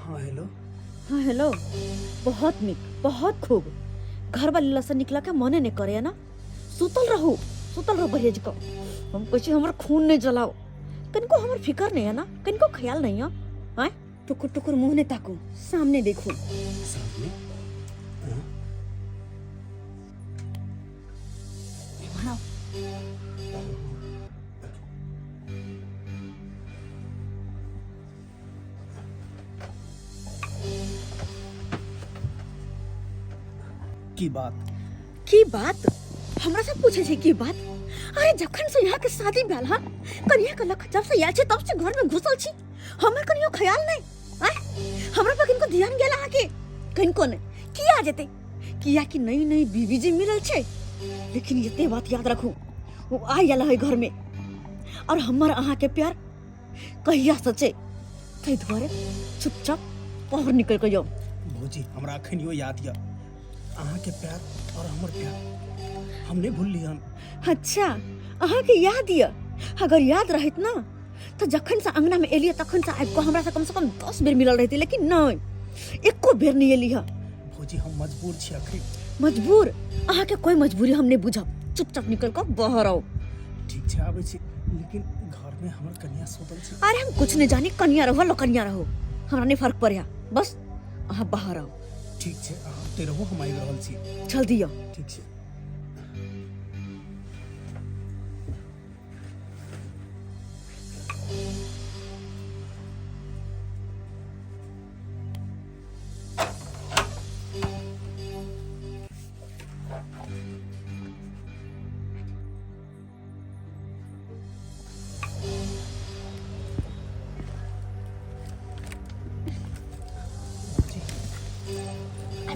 हाँ हेलो। हाँ हेलो। बहुत निक, बहुत खूब। घर वाली लसन निकला के मने नहीं करे ना। सुतल रहो बहेज को। हम कुछ हमर खून नहीं जलाओ। कनको हमर फिकर नहीं है ना, कनको ख्याल नहीं है। हैं? टुकुर टुकुर मुंह ने ताको, सामने देखो। सामने? हाँ? हाँ। की बात हमरा से पूछे छे की बात। अरे जखन से यहाँ के शादी भेल हा, कन्या के लख जब से आयल छे तब से घर में घुसल छी। हमर कनियो ख्याल नहीं। आय हमरा पर किनको ध्यान गेला हा के कनको ने किया जेते। किया कि नई नई बीवी जी मिलल छे। लेकिन ये बात याद रखो, वो आयल है घर में और हमर अहाँ के प्यार कहिया सचे। तै द्वारे चुपचाप बाहर निकल के जाओ। भौजी हमरा अखन यो याद या अहाँ के प्यार और हमर प्यार हमने भूल लिया। अच्छा अहाँ के याद या। अगर याद रहित ना तो जखन से अंगना में एलिए तखन से आबि को हमरा से कम 10 बेर मिलल रहती, लेकिन नहीं, एको बेर नहीं एली है। भौजी हम मजबूर छी अखन। मजबूर? अहाँ के कोई मजबूरी हम नहीं बुझब। चुपचाप निकल कर बाहर आओ। ठीक छै आबै छी, लेकिन घर में हमर कन्या सोतल छै। अरे हम कुछ नहीं जानी, कन्या रहो कन्या रहो, हमरा नहीं फर्क पड़े। बस अहाँ बाहर आओ। ठीक छै, अहाँ ते रहो, हम आबि रहल छी। जल्दी आओ। ठीक छै।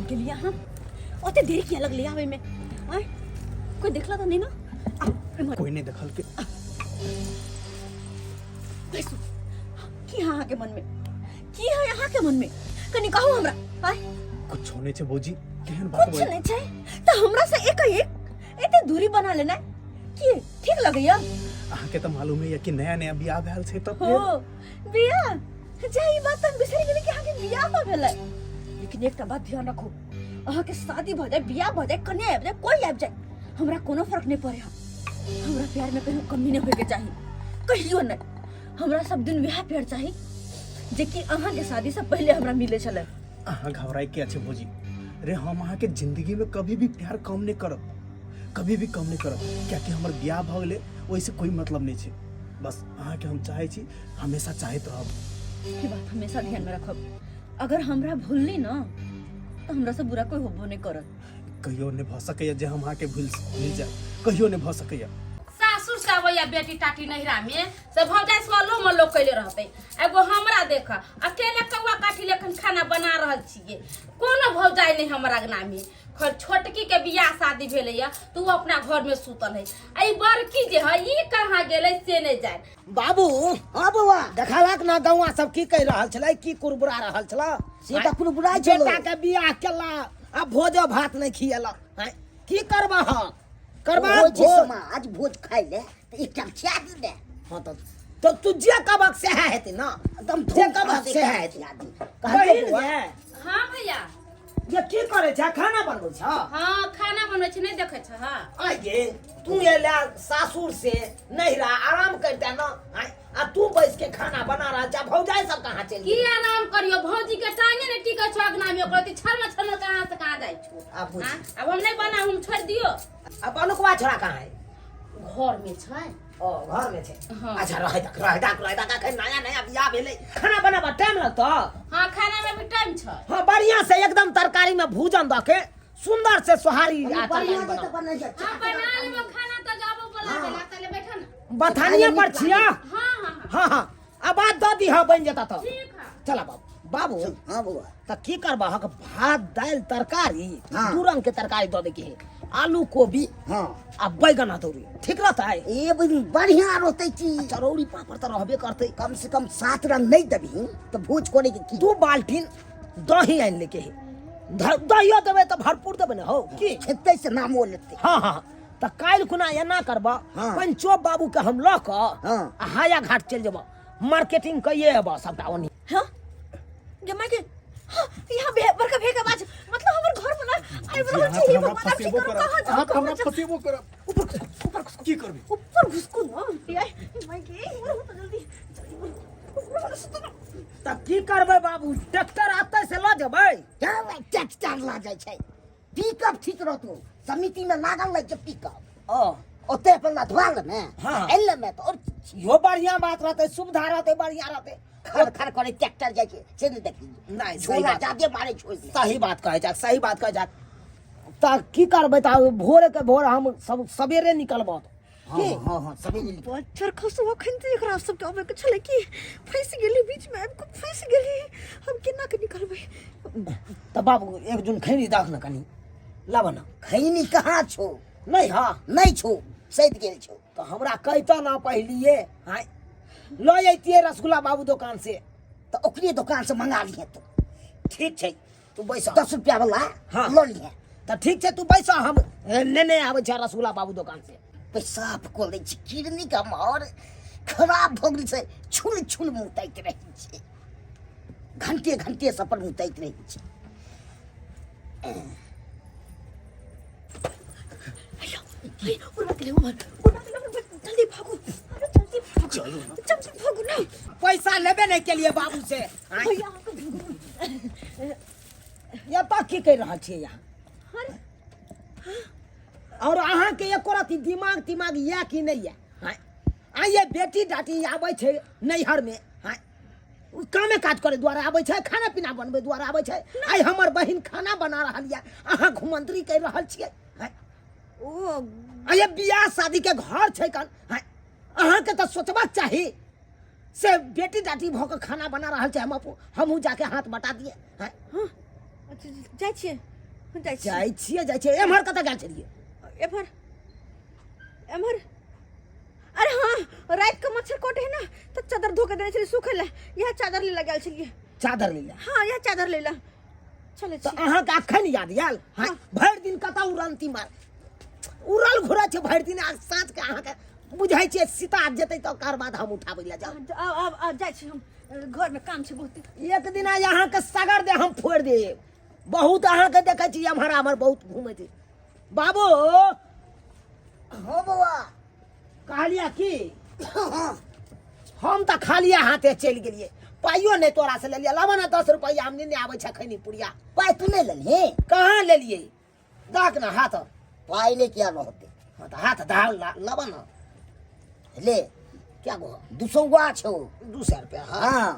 के लिया हम ओते देर किया लग लिया आवे में। आय कोई देखला तो नहीं ना? कोई नहीं देखल के। बैसु की यहाँ के मन में, की है यहाँ के मन में कनी कहू हमरा। आय कुछ होने छे भौजी, केहन बात कुछ नहीं छे त हमरा से एक एते दूरी बना लेना की ठीक लगैया। अहाँ के तो मालूम है कि नया नया बियाह भेल छै त हो बियाह जे ई बात हम बिसरि गेली कि अहाँ के बियाह तो भेलै। लेकिन एकटा बात ध्यान रखो, अहाँ के शादी भ जाए, बियाह भ जाए, कन्या आबि जाए, कोई आबि जाए, हमरा कोनो फर्क नहीं पड़े। हमरा प्यार में कहियो कमी नहीं होय के चाहिए, कहियो नहीं। हमरा सब दिन वह प्यार चाहिए जे कि अहाँ के शादी से पहले हमरा मिले छले। अहाँ घबराई के अच्छे भौजी। रे हम अहाँ के जिंदगी में कभी भी प्यार कम नहीं करब, कभी भी कम नहीं करब, क्योंकि हमर बियाह भ गेले, ओइसे कोई मतलब नहीं छे। बस अहाँ के हम चाहे छी, हमेशा चाहत रहब। की बात हमेशा ध्यान में रखब। अगर हमरा भूलनी ना तो हमरा से बुरा कोई होबो नहीं करत। कहियो नहीं भ सकैया जे हम अहाँ के भूल जाए, कहियो नहीं भ सकैया। सासुर से आबैया बेटी टाटी नहिरा में से भौजाई से मल्लो मल्लो कैले रहते। एगो हमरा देख अकेले कौआ काठी लेखन खाना बना रहल छिए, कोनो भौजाई नहीं हमरा अंगना में। खर छोटकी के बियाह शादी भेलैया तू अपना घर में सुतल है। आई बड़की जे है ई कहां गेलै से नहीं जाय। बाबू हां बौआ देखालक ना गौवा सब की कह रहल छलै, की कुरबुरा रहल छला से त कुरबुराई छलो। बेटा के बियाह केला आ भोजो भात नहीं खियला। की करबा ह करबा समाज भोज खाइ ले त एकटा खिया दी दे। हां तो तू जे कबक से हेते ना, एकदम जे कबक से हेते कहै बहिन है। हां भैया ये की करे छ, खाना बनबै छ? हां खाना बनबै छै, नहीं देखै छ। हां आ गे तू एला सासुर से नहिरा आराम करते ना, आ तू बैठ के खाना बना रहा जा भौजाई सब कहाँ चल की आराम करियो भौजी के टांगे ने टिकै छ अगना में ओकरा छल कहां से कहां जाय छु अब बुझ। अब हम नहीं बना हम छोड़ दियो अब अनुकवा छोरा कहाँ है घर में छै ओ घर में छे हाँ। अच्छा रह तक कहीं नया नया बियाह भेले खाना बनाबा टाइम लगता हां खाना में भी टाइम छै हाँ बढ़िया से एकदम तरकारी में भूजन द के सुंदर से सोहारी बढ़िया से तो बन जा हां बना लेबो खाना तो जाबो बोला देला तले बैठा ना बथानिया पर छिया हां हां हाँ हाँ अब बात दो दी हाँ बन जाता तो ठीक है चला बाबू हां बउआ तो की करबा हक भात दाल तरकारी हाँ। दू रंग के तरकारी दो दे के है आलू गोभी हां आ बैगन अदौरी ठीक रहता है ए बढ़िया रहते की चरौड़ी पापड़ तो रहबे करते कम से कम 7 रंग नहीं दबी तो भोज कोने के की दू बाल्टीन दही आन लेके है दहियो देवे तो भरपूर देवे ना हो की खेते से नामो लेते हाँ हाँ तो काल खुना एना करबा हाँ। पंचो बाबू के हम लऽ कऽ हाँ। आ हाया घाट चल जेबा मार्केटिंग कइए अबा सबटा ओनी हाँ जमा के हाँ, यहाँ बड़का भे के बाज मतलब हमर घर बना आई बड़ा चाहिए हमरा भगवान की फसेबो कहाँ करब जाओ, अहाँ कहाँ हमरा जाओ? फसेबो करब ऊपर की करबी ऊपर घुसको ना यार मैं के बोलो तो जल्दी ऊपर वाला सुतो ना तब की करबै बाबू ट्रैक्टर आते से लऽ जेबै क्या ट्रैक्टर ला जाय छै पिकअप ठीक रहतो समिति में लागल रह छै पिकअप ओ ओते अपन लधवाल में हाँ। एले में तो और यो बढ़िया बात रहते सुविधा रहते बढ़िया रहते खर खर करे ट्रैक्टर जाय छै से नहीं देखी नहीं, सही झोला बात। जादे मारे छोड़ दे सही बात कहे जा सही बात कहे जा त की करबै त भोरे के भोर हम सब सवेरे निकलबो की हां सभी बच्चर खसवा खनते एकरा सब के अबे के छले की फंस गेली बीच में अब फंस गेली हम केना के निकलबै त बाबू एक जून खैनी दाख न कनी लाब न खैनी कहाँ छो नहीं हाँ नहीं छो सैद गेल छो तो हमरा कहता ना पहलिए हाय लो जैतिए रसगुल्ला बाबू दुकान से तो ओकरे दुकान से मंगा लिए तो ठीक छै तू बैस 10 रुपया वाला हाँ। लो लिए त ठीक छै तू बैस हम लेने आबै छै रसगुल्ला बाबू दुकान से पेशाब को लै छै किडनी का मार खराब भ गेल छै छुल छुल मुतैत रहै छै घंटे घंटे से पर मुतैत रहै छै अरे उड़ा के ले उड़ा के ले जल्दी भागो अरे जल्दी भागो जल्दी भागो ना पैसा लेबे नहीं के लिए बाबू से हाय भैया आपको ये तो की कह रहा छे यहाँ और अहाँ के एको रति दिमाग या कि नहीं है हाय आ ये बेटी डाटी आबै छै नैहर में हाय कामे काज करे द्वारा आबै छै खाना पीना बनबे द्वारा आबै छै आई हमर बहिन खाना बना रहल या अहाँ घुमंत्री कह रहल छियै हाय ओ आ ये बियाह शादी के घर छै कन हाय अहाँ के तो सोचबाक चाही से बेटी डाटी भ के खाना बना रहल छै हमहू जाके हाथ बटा दिए हाय हां जाय छियै जाइ छियै एम्हर कतऽ गेल छलियै एमर अरे हाँ रात का मच्छर कोटे है ना तो चादर धो के देने चलिए सूखे ला यह चादर ले लगा चलिए चादर ले ले हाँ यह चादर ले ला चले तो अहाँ के अखन याद आयल हां भरि दिन कतऽ उड़ंती मार उड़ल घुरै छै भरि दिन आ साँझ के अहाँ के बुझाइ छै सीता जेतै तो कार बाद हम उठाबै ला जाऊ अब जाय छी हम घर में काम छै बहुत एक दिन आज अहाँ के सगर दे हम फोड़ दे बहुत अहाँ के देखै छी हमर बहुत घूमै छै बाबू हो बउआ कहलिया की हम तो खाली हाथे चलि गेलिए पाइयो नहीं तोरा से लेलिए लाबा ना 10 रुपया हमने नहीं आबै छै खैनी पुड़िया पाई तू नहीं लेली कहाँ लेलिए दाक ना हाथ पाई ले क्या रहते हाँ तो हाथ धाल लाबा ना ले क्या गो 200 गुआ छो 200 रुपया हाँ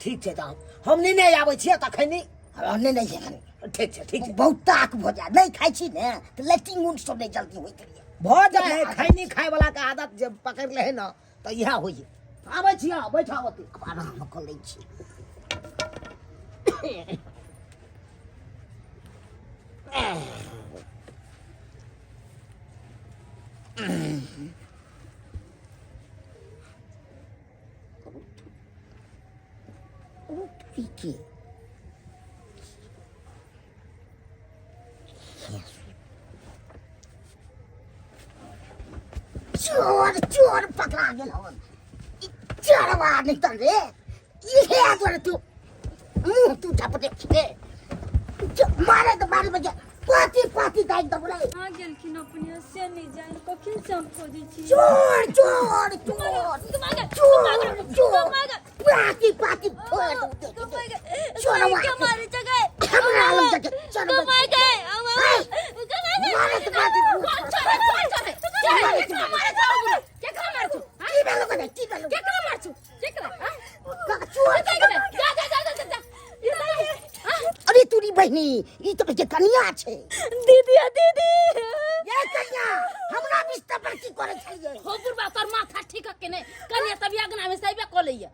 ठीक छै तऽ हम नहीं आबै छियै तऽ खैनी हमने नहीं है ठीक छै बहुत ताक भ जा नहीं खाई छी ने तो लेटिंग उन सब नहीं जल्दी होइत रहिए भ जाए खैनी खाय वाला के आदत जब पकड़ ले है ना तो इहा होई आबै छियै बैठा ओते आराम कर लै छी पीके चोर चोर पकड़ा गेल हन चोरवा निकल रे इहे द्वारा तू मुंह तू झपटे छे मारे तो मारे बजे पाती पाती गाय दबड़े आ गेलखिन अपने से नहीं जान कखन से हम खोजी छी चोर चोर चोर चोर पाती पाती फोड़ चोर के मारे जगह हमरा लग जाके चोर कमाई गए मारे तो पाती की बेलो करे की बेलो चोर अरे तूरी बहनी ई तो के कन्या छे दीदी दीदी ये कन्या हमरा बिस्तर पर की करे छलिए हो बुढ़बा तोर माथा ठीक के नहीं कन्या तभी अगना में सहीबे को लइया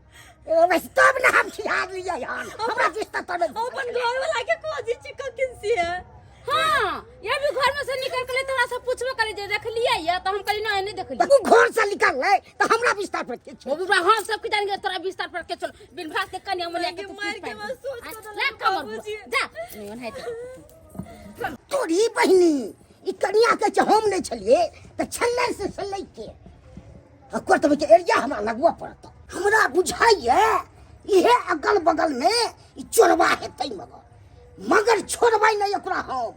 बस तब ना हम खिला लिया यार हमरा बिस्तर पर अपन घर वाला के खोजी छी कखन से हां ये भी घर में से निकल के तोरा से पूछबो करे जे देख लिया या तो हम कहली नहीं देख लिया तू घर से निकल ले तो हमरा बिस्तर पर के हो बुढ़बा हम सब के जानेंगे तोरा बिस्तर पर के चल बिन भात के कन्या में लेके मार के मैं सोच तो ले कमर जा नहीं है तो तोरी बहनी ई कन्या के छ हम नहीं छलिए त छल्ले से छल्ले के अकर तब के एरिया हमरा लगवा पड़त हमरा बुझाइए इहे अगल बगल में ई चोरवा हेतै मगर छोड़बै नहीं ओकरा हम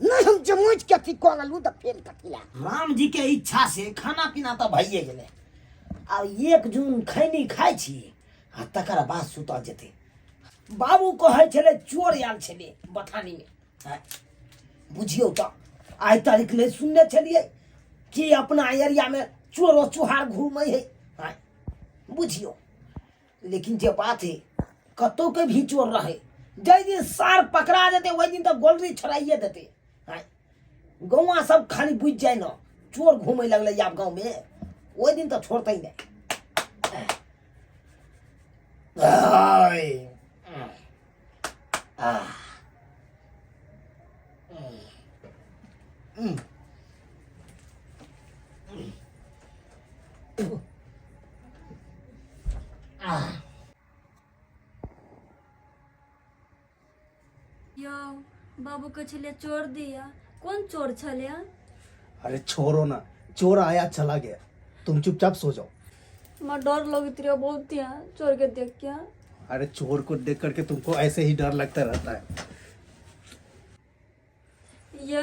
नहीं हम जमुज के अथी कऽ लेलू त फेर कथिला राम जी के इच्छा से खाना पीना तो भइए गेले अब 1 जून खैनी खाइ छी आ तकर बाद सुता जेते बाबू कहै छले चोर आयल छले बथानी में हैं बुझियो त आइ तारीख ले सुनने छलिए कि अपना एरिया में चोर और चुहार घूमै है हैं बुझियो लेकिन जे बात है कतौ के भी चोर रहे जै दिन सार पकड़ा देते वही दिन तो गोलरी छोड़ाइए देते हैं गौवा सब खाली बुझ जाए ना चोर घूमे लगले आप गांव में वही दिन तो छोड़ते ही नहीं यो बाबू के छले चोर दिया कौन चोर छले अरे छोड़ो ना, चोर आया चला गया, तुम चुपचाप सो जाओ। मैं डर लगती रहा बहुत यहाँ चोर के देख के। अरे चोर को देख करके तुमको ऐसे ही डर लगता रहता है। ये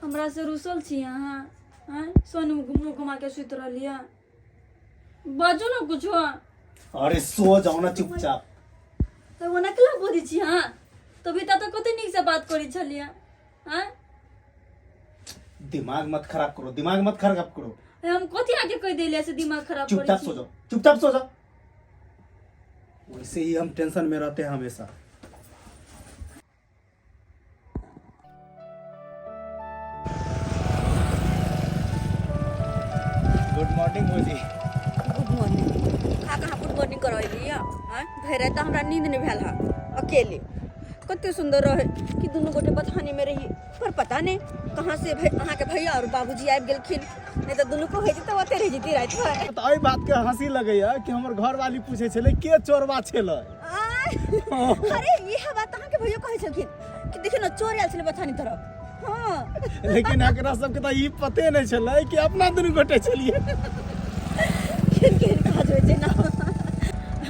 हमरा से रुसल छी यहाँ हैं सोनू मुंह घुमा के सुत रहलिया बाजू ना कुछ अरे सो जाओ ना चुपचाप। तो वो नकला बोली छी हाँ तभी तो कते निक से बात करी छलिया हैं दिमाग मत खराब करो, दिमाग मत खराब करो। हम कथी आके कह देले से दिमाग खराब करी चुपचाप सो जाओ, चुपचाप सो जाओ। वैसे ही हम टेंशन में रहते हैं हमेशा। गुड मॉर्निंग भौजी। गुड मॉर्निंग खा कहाँ गुड मॉर्निंग करैली हां भरे त हमरा नींद नहीं भेल हा अकेले कते सुंदर रहे कि दोनों गोटे बथानी में रही पर पता नहीं कहाँ से अहाँ के भैया और बाबूजी आबि गेलखिन नहीं तो दोनों को हेती तो ओते रह जेती रात भर। तो एहि बात के हंसी लगैया कि हमर घर वाली पूछे छले के चोरबा छले। अरे ये बात अहाँ के भैया कहै छलखिन कि देखिन ना चोर आयल छले बथानी तरफ। हां लेकिन एकरा सबके तो ई पते नहीं छले कि अपना दुनू गोटे छलिए। केहन काज होय छै ना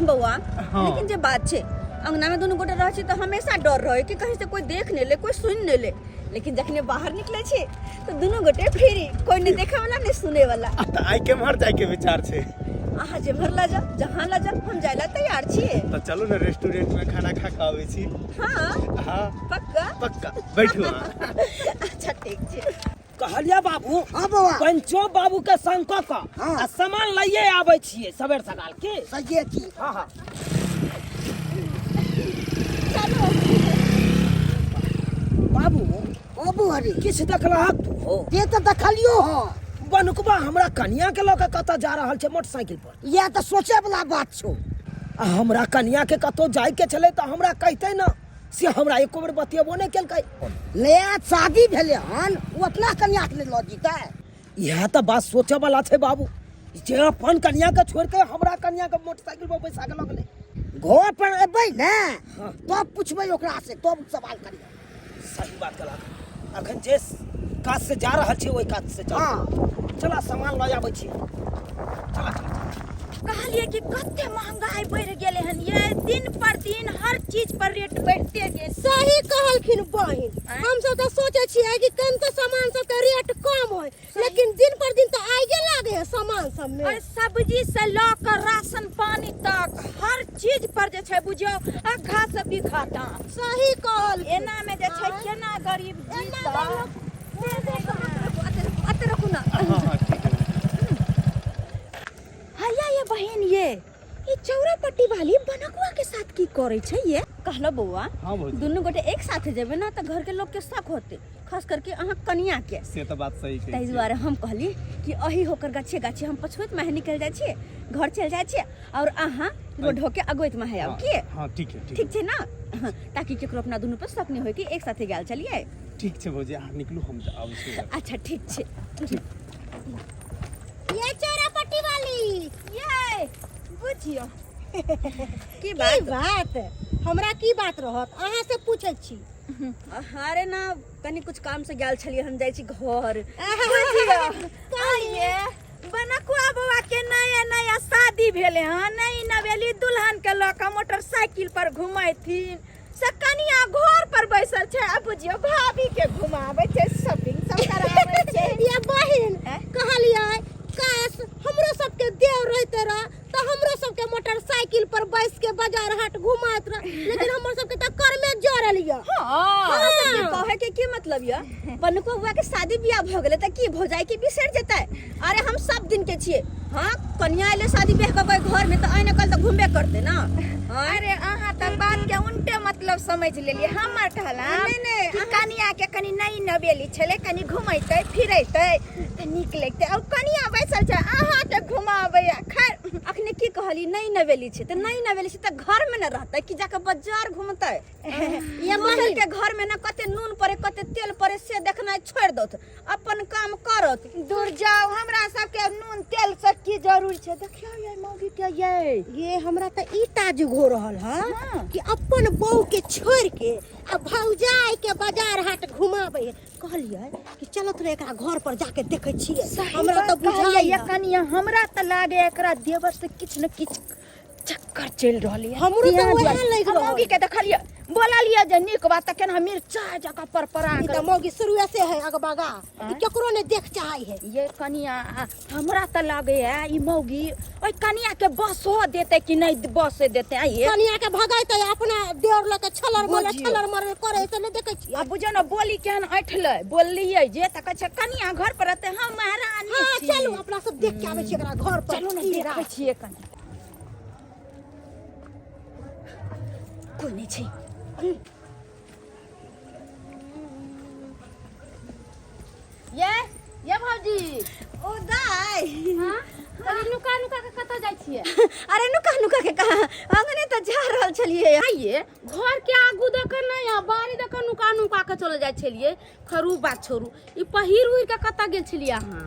बौआ। लेकिन जे बात छै अंगना में दोनों गोटे रह छी तो हमेशा डर रहे कि कहीं से कोई देख न ले कोई सुन न ले लेकिन जखने बाहर निकले छी तो दोनों गोटे फ्री कोई नहीं देखे वाला नहीं सुने वाला। त आइ के मर जाए के विचार छे। अहाँ जे भर ला जा जहां ला जा हम जायला तैयार छी। तो चलो ना रेस्टोरेंट में खाना खा के आवे छी। हां हां पक्का पक्का बैठो। अच्छा ठीक छै कहलिया बाबू हाँ बउआ पंचो बाबू के संग का हाँ। सामान लइए आबै छिए सबेर सकाल के। सहिए की हां हां बाबू बाबू अरे किछ देखलहक तू हो ये तो देखलियो हो बनुकबा हमरा कन्या के लके कत जा रहल छै मोटरसाइकिल पर। ये तो सोचे वाला बात छो। आ हमरा कन्या के कतो जाय के छले त हमरा कहते ना से हमरा एको बेर बतियबो नहीं केलकै। नया शादी भेले हन वो अपना कन्या के ल जीता यह तो बात सोचे वाला थे बाबू जे अपन कन्या के छोड़ के हमरा कन्या के मोटरसाइकिल पर बैसा के लगले। घर पर अबै ना तब पूछबै ओकरा से तब सवाल करिए। सही बात कला अखन जे काज से जा रहल छै ओई काज से चल। हाँ। चला सामान ल आबै छी। चला कहलिए कि कते महंगाई बढ़ गेले हन ये दिन पर दिन हर चीज पर रेट बढ़ते गेल। सही कहलखिन बहिन। हम सब तो सोचे छियै कि कम तो सामान सब के रेट कम होय, लेकिन दिन पर दिन तो आगे लागे है सामान सब में। और सब्जी से लकर राशन पानी तक हर चीज पर जे छै बुझियो अघा से बिघा दाम। सही कहल। एना में जे छै केना गरीब जीता। हैया ये बहन ये चौरापट्टी वाली बनकुआ के साथ की करे छै ये? कहलो बउआ हाँ भौजी। दुनू गोटे एक साथ जेबे ना त घर के लोग के शक होते, खास करके अहाँ कनिया के। से तो बात सही ताहि दुआरे हम कहली कि अही होकर गाछे गाछे हम पछुत में निकल जाय छियै, घर चल जाय छियै और अहाँ रोड होके अगोइत में है आब की? हाँ ठीक है ठीक छै ना? ताकि केकरो अपना दुनू पे शक नहीं होय कि एक साथे गेल चलिए। ठीक है भौजी, अहाँ निकलू हम आबै छी। अच्छा ठीक छै। ये चौरापट्टी वाली ये बुझियो की बात हमरा की बात रहत अहाँ से पूछै छी। अरे ना कनी कुछ काम से गेल छलिए, हम जाय छी घर। कहिए बनकुआ बउआ के नया नया शादी भेले हन, नई नवेली दुल्हन के लक मोटरसाइकिल पर घुमैथिन से कनिया घर पर बैसल छै। अब बुझियो भाभी के घुमाबै छै, शॉपिंग सब कराबै छै। ये बहिन कहलियै काश हमरो सबके देव रहते रह तो हमरो सबके मोटरसाइकिल पर बैस के बाजार हाट घुमात रह, लेकिन हमर सबके त कर में जोड़ल लिया। हां कहे के की मतलब ये? बनकुआ बुआ के शादी बियाह भ गेले त की भौजाई के बिसर जेतै? अरे हम सब दिन के छिए। हां कन्या ले शादी ब्याह के कोई घर में त आइने कल त घूमबे करते ना। अरे अहाँ त बात के उल्टे मतलब समझ लेलिए। हमर कहला नहीं कि कन्या के कनी नई नवेली छले, कनी घुमैतै फिरैतै त नीक लगतै। अब कन्या बैसल छै अहाँ के घुमाबै। खैर अखने की कहली नई नवेली छै त नई नवेली छै त घर में न रहतै कि जाके बाजार घुमतै? ये महल के घर में न कते नून परे कते तेल परे से देखनाइ छोड़ दत, अपन काम करत। दूर जाओ, हमरा सबके नून तेल से की जरूर छै? देखियो ये मौगी के ये हमरा त ई ताज हो रहल ह कि अपन बहू के छोड़ के आ भौजाई के बाजार हाट घुमाबै। कहलिए कि चलो तोरे एकरा घर पर जाके देखै छियै। हमरा त बुझाइए ये कनिया हमरा त लागे एकरा देवर से किछ न किछ चक्कर चल रहली है। हमरो त वहे लग रहल। मौगी के देखलिए बोललिए जे नीक बात त केना मिर्चा जका परपरा ई त मौगी शुरुए से है अगबागा, ई केकरो ने देख चाहै है। ये कनिया हमरा त लागे है ई मौगी ओइ कनिया के बस हो देते कि नहीं बस देते? आइए कनिया के भगाइते अपना देवर ल के छलर मरे करे से ने देखै छी। अब बुझो न बोली केहन ऐठले बोललिए जे त कहै छै कनिया घर पर रहते हम महारानी हां छी। चलू अपना सब देख के आबै छी एकरा घर पर। चलो न देखै छियै कनिया। कोई नहीं छै। ये भौजी ओ दाई हां तनी नुका नुका के कत जाय छियै? अरे नुका नुका के कहा हमने तो जा रहल छलिए। आइए घर के आगू देख नहीं आ बारी देख नुका नुका के चले जाय छलिए। खरू बात छोड़ू, ई पहिर उहिर के कत गेल छलिए अहाँ?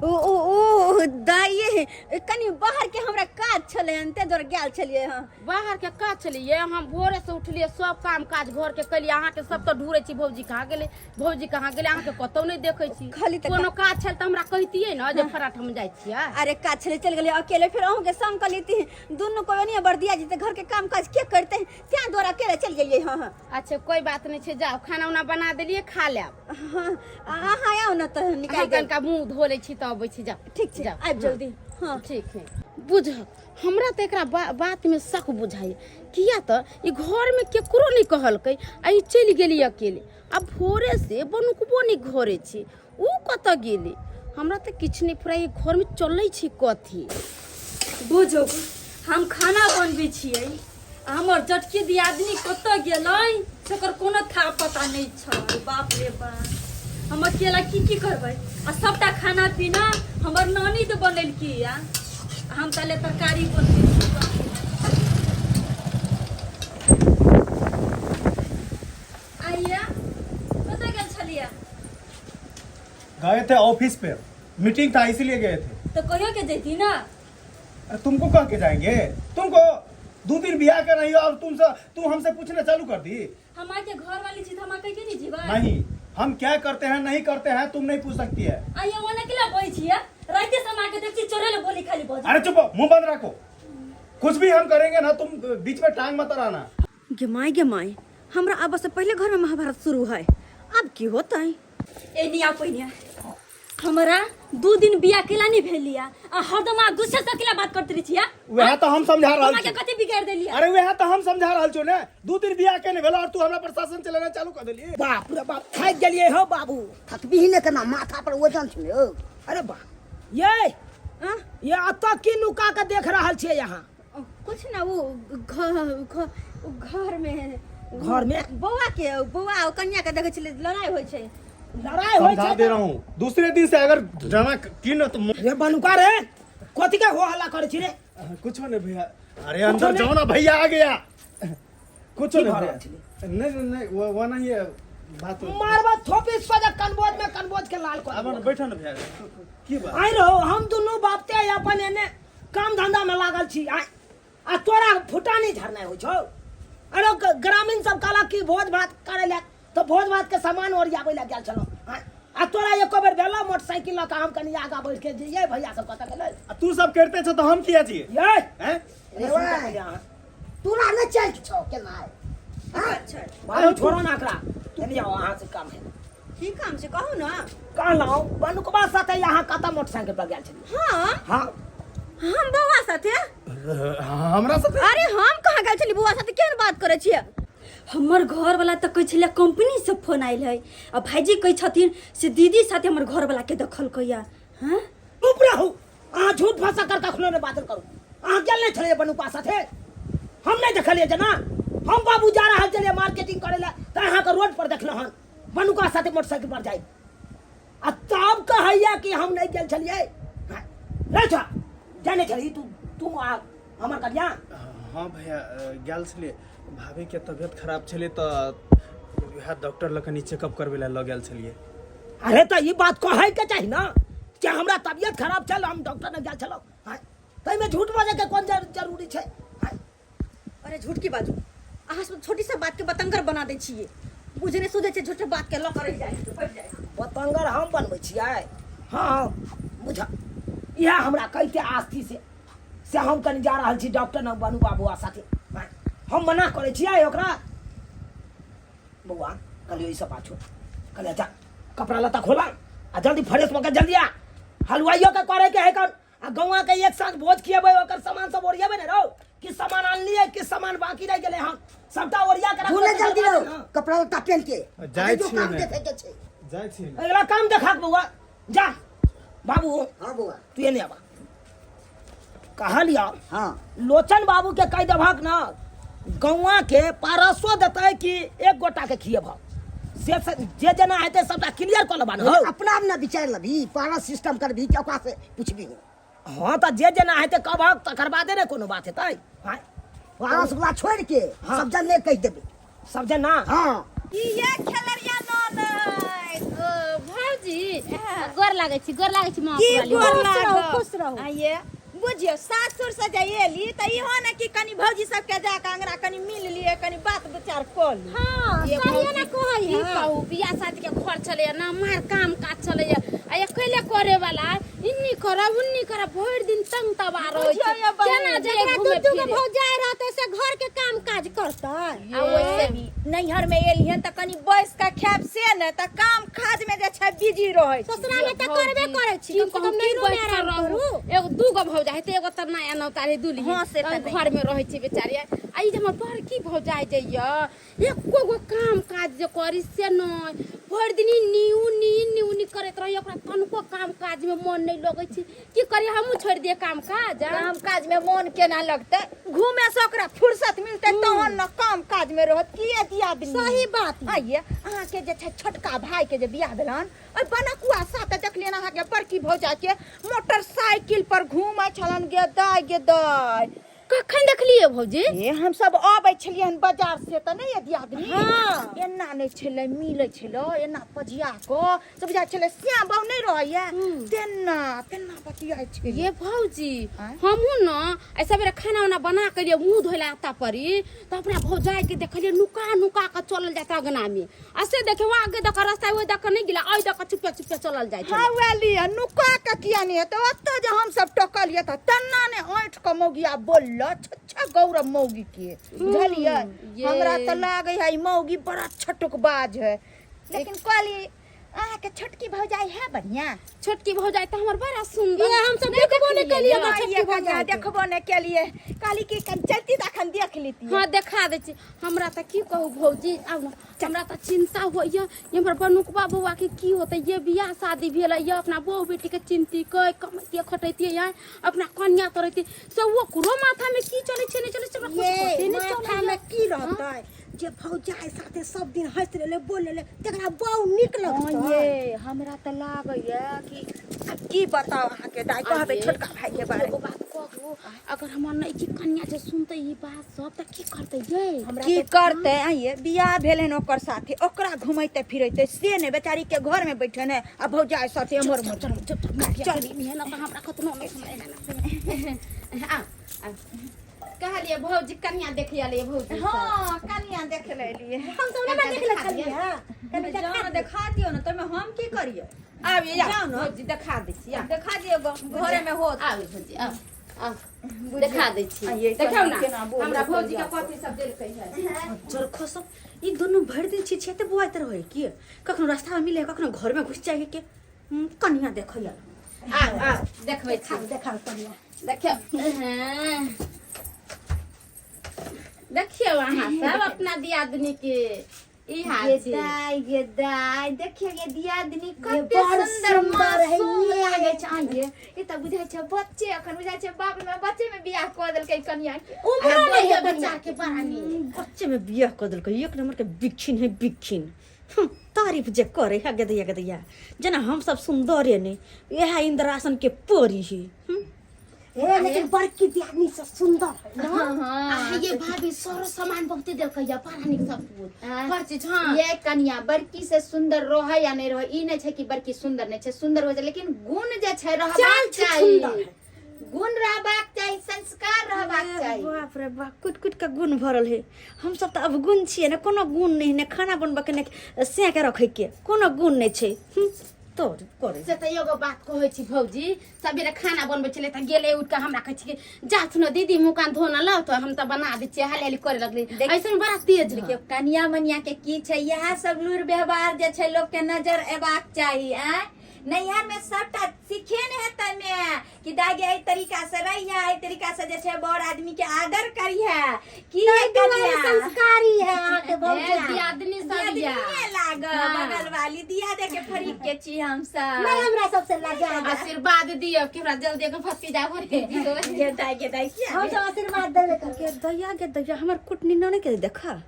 ओ दाई कनी बाहर के हमरा काज छले अंते जोर गेल छलिए। हां बाहर के काज छलिए, हम भोरे से उठलिए सब काम काज घर के कलिए। अहाँ के सब तो ढूंढै छी भौजी कहाँ गेले, भौजी कहाँ गेले, अहाँ के कतौ नहीं देखै छी। खाली त कोनो काज छल त हमरा कहितिए न जे फराट हम जाय छियै। अरे काज छले चल गेले अकेले, फिर अहूँ के संग कर लेती दोनों को नहीं बर्दिया जी घर के काम काज के करते त्या द्वारा अकेले चल गेलिए। हां अच्छा कोई बात नहीं छै, जाओ खाना उना बना देलिए खा लेब। हां आओ न त निकाल निकाल का मुंह धो ले छी त अबै छी। जाओ ठीक छै आब जल्दी। हां ठीक है। बुझ हमरा त एकरा बात में शक बुझाई, किया त ई घर में केकरो नहीं कहलकै आ ई चल गेली अकेले। अब भोरे से बनकुबो नहीं घरे छी, ऊ कत गेली? हमरा त किछ नहीं फुराई, घर में चलै छी कथी? बुझो हम खाना बनबै छियै, हमर जटकी दियादनी कत गेलै सेकर कोनो था पता नहीं छै। बाप रे बाप, हम अकेला की करबै? आ सबटा खाना पीना हमर नानी तो बनेलकी या, हम तले तरकारी बनबै छी। आइया कत गेल छलिए? गए थे ऑफिस पे, मीटिंग था इसीलिए गए थे। तो कहियो के जैती ना। अरे तुमको कह के जाएंगे? तुमको 2 दिन बियाह कर रही हो और तुम हमसे पूछना चालू कर दी? हमारे के घर वाली चीज हम कह के नहीं जीवा। नहीं, हम क्या करते हैं नहीं करते हैं तुम नहीं पूछ सकती है। आइया ओने के ला बोई छिया, राते समा के देखती चोरे ले बोली खाली बोझ। अरे चुप, मुंह बंद रखो। कुछ भी हम करेंगे ना, तुम बीच में टांग मत अड़ाना। गे माई हमरा अब से पहले घर में महाभारत शुरू है, अब की होता है? ए निया पहिनिया हमरा 2 दिन बिया केला नहीं भेलिया आ हरदम आ गुस्से से केला बात करते रहिया। वह तो हम समझा रहल हमरा के छी। कथि बिगाड़ देलिया? अरे वह तो हम समझा रहल छो ने, 2 दिन बियाह के ने भेलो और तू हमरा प्रशासन चलाना चालू कर देली। बाप रे बाप थक गेलिए हो बाबू, थकबी ही ने केना माथा पर वजन छले हो। अरे बा ये हाँ? ये अत की नुका के देख रहल छियै यहाँ? कुछ ना, वो घर में घर में बौआ और कन्या के देखे छले लड़ाई होय छै। लड़ाई होय समझा छै दे रहा हूँ, दूसरे दिन से अगर ड्रामा की न तो रे बनुका रे कथि के हो हल्ला करे छी रे? कुछ नहीं भैया। अरे अंदर जाओ ना, भैया आ गया। कुछ की नहीं भर भैया। रहल छलै? नहीं वो नहीं है बात। मारबा थोपी सजा कनबोज में कनबोज के लाल अब कर। बैठो ना भैया, की बात? आई रहो हम दुनू बापते अपन एने काम धंधा में लागल छी। आ तोरा फुटानी झरना हो छौ। अरे ग्रामीण सब कहला कि भोज भात करे ले, तो भोज भात के सामान ओरियाबै ले गेल छलो। आ तोरा एको बेर भेलो मोटरसाइकिल ल के हम कनी आगा बैठ के जइए भैया सब कत गेलै। तू सब करते छो तो हम किया चाहिए ये हैं? तोरा न चल छौ केना है? बाबू छोड़ो ना एकरा, चलिए वहां से काम है। की काम से कहू ना? कहलौ बनुकबा साथे यहाँ कत मोटरसाइकिल पर गेल छली? हाँ हां हम बौआ साथे। हमरा साथे अरे हम कहाँ गेल छली बौआ साथे? केहन बात करे छियै? हमर घर वाला तो कहै छले कंपनी से फोन आइल है आ भाईजी कहै छथिन से दीदी साथे हमर घर वाला के देखल कहिया। हां चुप रहू, अहाँ झूठ भाषा कर कखनो ने बात करू। अहाँ गेल नहीं छलिए बनुका साथे? हम नहीं देखलिए जना। हम बाबू जा रहल छलिए मार्केटिंग करे ला, त अहाँ के रोड पर देखलो हन बनुका साथे मोटरसाइकिल पर जाई। आ तब कहैया कि हम नहीं गेल छलिए। रे छा जाने छली तू आ हमर कन्या? हाँ भैया, गेल छलिए। भाभी के तबियत खराब छले तो वह डॉक्टर लकनी चेकअप करबे ला गेल छलिए। अरे तो ये बात कहे के चाहिए ना कि हमरा तबियत खराब चल हम डॉक्टर ने गेल छलो। तई में झूठ बाजे के कोन जरूरी छै? अरे झूठ की बाजू, अहाँ सब छोटी सा बात के बतंगर बना दै छियै। बुझने सुझे छै झूठ बात के ल करे जाय बैठ जाय। पतंगर हम बनबै छियै? हाँ बुझ, यह हमरा कहि के आस्ती से हम कनी जा रहल छी डॉक्टर न बनू बाबुआ साथे। हम मना करे छियै ओकरा? बउआ कहलियो ई सब बात छोड़, कहलिया जा कपड़ा लत्ता खोला आ जल्दी फ्रेश होकर जल्दी आ। हलवाइयो के करे के है कौन? आ गौवा के एक साथ भोज खिएबै, ओकर सामान सब ओरिएबै ने रहो। कि सामान आनलिए कि सामान बाकी रह गेलै हम सबटा ओरिया के भूले जल्दी रहो, कपड़ा लत्ता पहन के जाय जो छियै काम ने। देखे के छै। जाय छी। अगला काम देखा बउआ जा। बाबू हां बउआ तू एने आबा। कहलिया हां लोचन बाबू के कह देभक ना, गौवा के पारसो देते कि एक गोटा के खिएब। से जे जना हेतै सबटा क्लियर कर लेबा न। अपना अपना विचार लबी, पारा सिस्टम करबी कि ओकरा से पूछबी? हाँ तो जे जना हेतै कहबक तकर बादे ने कोनो बात हेतै। हाँ पारा सुला छोड़ के हाँ। सब जन ले कह देबी। सब जना हां ये खेलरिया ननद भौजी गोर लागै छी माँ की वाली। गोर लागो, खुश रहो। आइए बुझियो सासुर से जाइएली त इहो न कि कनी भौजी सबके जाके अंगना कनी मिल लिए, कनी बात विचार कर ली। हाँ ये सहिए भौजी। ना कहै ही कहू, बियाह शादी के घर चले ना, मार काम काज चले आ अकेले करे वाला इन्नी करा उन्नी करा भर दिन तंग तबार होय बुझियो ये बहिन, केना जे जकरा घूमे दूधू के फिरे। भौजाई रहते से घर के काम काज करता। आ वैसे भी नैहर में एलिहन त कनी बैस के खाब से न त काम काज में जे छै बिजी रहै छी। ससुरा में त करबे करे छी, की कम से कहूँ कम की नैहरो में बैठ कर आराम रहू। करू। एगो दूगो भौजा हेतै, एगो त नया नौतारी दुल्ही हाँ, से त नहीं। घर में रहै छै बेचारी। आ ई जे हमर बड़की भौजाई जइया एको गो काम काज जे करी से नै, भर दिन इन्नी उन्नी करैत रही, ओकरा तनको काम काज में मन नहीं लगै छै। की करी हमहू छोड़ दिए काम काज? काम काज में मन केना लगतै? घूमे से ओकरा फुर्सत मिलतै तहन न काम काज में रहत। किए दिया आदमी? सही बात है। आइए अहाँ के जे छै छोटका भाई के जे बियाह भेलन, ओइ बनकुआ साथे देखलियन अहाँ के बड़की भौजा के मोटरसाइकिल पर घूमै छलन गे दाय। कखन देखलिए भौजी? ए हम सब आबै छलियन बाजार से त नहीं यदि आदमी हाँ। एना नहीं छले मिलै छलो, एना पजिया को सब जा छले श्याम बाबू नहीं रहैया तेना बतियाइ छै। ये भौजी आँय? हमहू न ऐसा बेरा खाना उना बना के लिए मुंह धोला आता परी तो अपना भौजाई के देखलिए नुका के चलल जाता अगना में। ऐसे देखे वहाँ आगे देख रास्ता वो देख नहीं गिला, आई देख चुपे चलल जाय हाँ वाली नुका के किया नहीं है तो ओत्तो जे हम सब टकलिए त तन्ना ने ऐठ के मोगिया बोल ल छच्छा गौरव मौगी के बुझलिए हमरा त लागे है मौगी बड़ा छटकबाज है लेकिन कहली अहाँ के छोटकी भौजाई है बढ़िया छोटकी भौजाई तो हमर बड़ा सुंदर ये हम सब देखबो ने के लिए हमर ये छोटकी भौजाई देखबो ने के लिए काली के चलती तखन देख लेती हाँ देखा दे छी हमरा त की कहू भौजी आउ न हमरा त चिंता होइए हमर बनुकबा बौआ के की होतै ये बियाह शादी भेल ये अपना बहू बेटी के चिंती कै कमैतिए खटैतिए यार अपना कन्या तरैतिए से वो कुरो माथा में की चलै छै नै चलै छै हमरा कुछ ये पते नै माथा में की रहतै जे भौजाई साथे सब दिन हंस लेले बोल लेले तकरा बहु निक लगतै ये हमरा त लागैया कि अब की बताओ अहाँ के दाई कहबे छोटका भाई के बारे एगो बात कहू अगर हमर नै की कन्या जे सुनतै ई बात सब त की करतै ये की करते आइए बियाह भेलन ओकर साथे ओकरा घुमैते फिरैते से ने बेचारी के घर में बैठे ने आ भौजाई साथे हमर चल मेहनत हमरा कतनो नै समय आ कहलिए भौजी कन्या देखिया ले भौजी हां कन्या देख ले लिए हम सब ना देख ले खाली हां कने जान देखा दियो ना तमे हम की करिए आब ये जाओ ना भौजी देखा दै छी देखा दियो घरे में हो आब भौजी आ देखा दै छी देखौ ना हमरा भौजी के कथि सब देलकै है चरखो सब ई दोनों भर दिन छी छते बुआई तर होय की कखनो रास्ता में मिले कखनो घर में घुस जाए के कन्या देखो यार आ देखबै छी देखा कन्या देखियो देखियो अहाँ सब अपना दियादनी के ई हाल छै ये दाई देखिए ये दियादनी कते बड़ सुंदर सुंदर है मासूम ये। लागे छै ये ई त बुझाय छै बच्चे अखन बुझाय छै बाप में बच्चे में बियाह क देलकै कन्या के उम्र नहीं है बच्चा के पानी बच्चे में बियाह कर देलकै एक नंबर के बिखिन है बिखिन तारीफ जे करे है गदैया जना हम सब सुंदर ने यह इंद्रासन के परी है ए लेकिन बड़की दियादनी से सुंदर है ना आ ये भाभी सर सामान बहुते देलकै या पानी सब कुछ हर चीज हां ये कन्या बड़की से सुंदर रहे या नहीं रहे ई नहीं छै कि बड़की सुंदर नहीं छै सुंदर हो जाय लेकिन गुण जे छै रहबाक चाही गुण रहबाक चाही संस्कार रहबाक चाही बाप रे बाप कुट कुट के गुण भरल है हम सब त अब गुण छिए ने कोनो गुण नहीं ने खाना बनबे के ने से के रखे के कोनो गुण नहीं छै तोर करे से त एगो बात कहै छी भौजी सबेरे खाना बनबै छले त गेले उठ के हमरा कहै छी जा सुनो दीदी मुंह कान धोना लाओ तो हम त बना दै छियै हाली करे लगले ऐसे में बड़ा तेज देखियो कन्या मनिया के की छै यह सब लूर व्यवहार जे छै लोग के नजर एबाक चाही नैहर में सबटा सीखे ने हेतै में कि दागे एई तरीका से रहिया एई तरीका से जे छै बड़ आदमी के आदर करिया की कन्या संस्कारी है अहाँ के भौजाई दियादनी सब या लाग बगल वाली दिया दे के फरीक के छी हम सब नहीं हमरा सबसे लजा आशीर्वाद दियो कि हमरा जल्दी के फसी जा भरे ये दाई हम सब आशीर्वाद देबे कर के दैया हमर कुटनी नने के देखा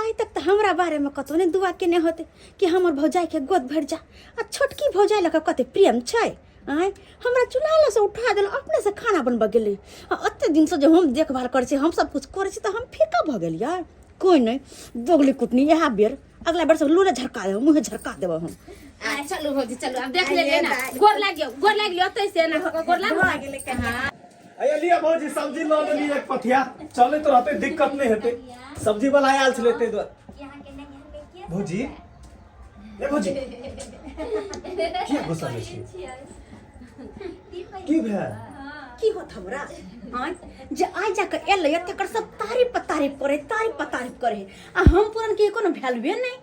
आई तक तो हमरा बारे में कतो ने दुआ के ने होते कि हमर भौजाई के गोद भर जा आ छोटकी भौजाई लका कते प्रेम छै आय हमरा चुल्हा से उठा देल अपने से खाना बनबा गेले अत्ते दिन से जो हम देखभाल करे छी हम सब कुछ करे छी त हम फीका भ गेल यार कोई नहीं दोगली कुटनी यहा बेर अगला बार से लूले झरका दे मुंह झरका देब हम चलो भौजी चलो अब देख ले ना गोर लागियो तै से ना गोर लाग गेले हां अये लिया भौजी सब्जी ला लेली एक पथिया चले तो रहते दिक्कत नहीं हेते सब्जी वाला आयल छले ते दो भौजी ए भौजी की गुस्सा में छी की भे की होत हमरा आय जे आय जाके एले तकर सब तारीफ करे आ हम पुरन के कोनो वैल्यू नहीं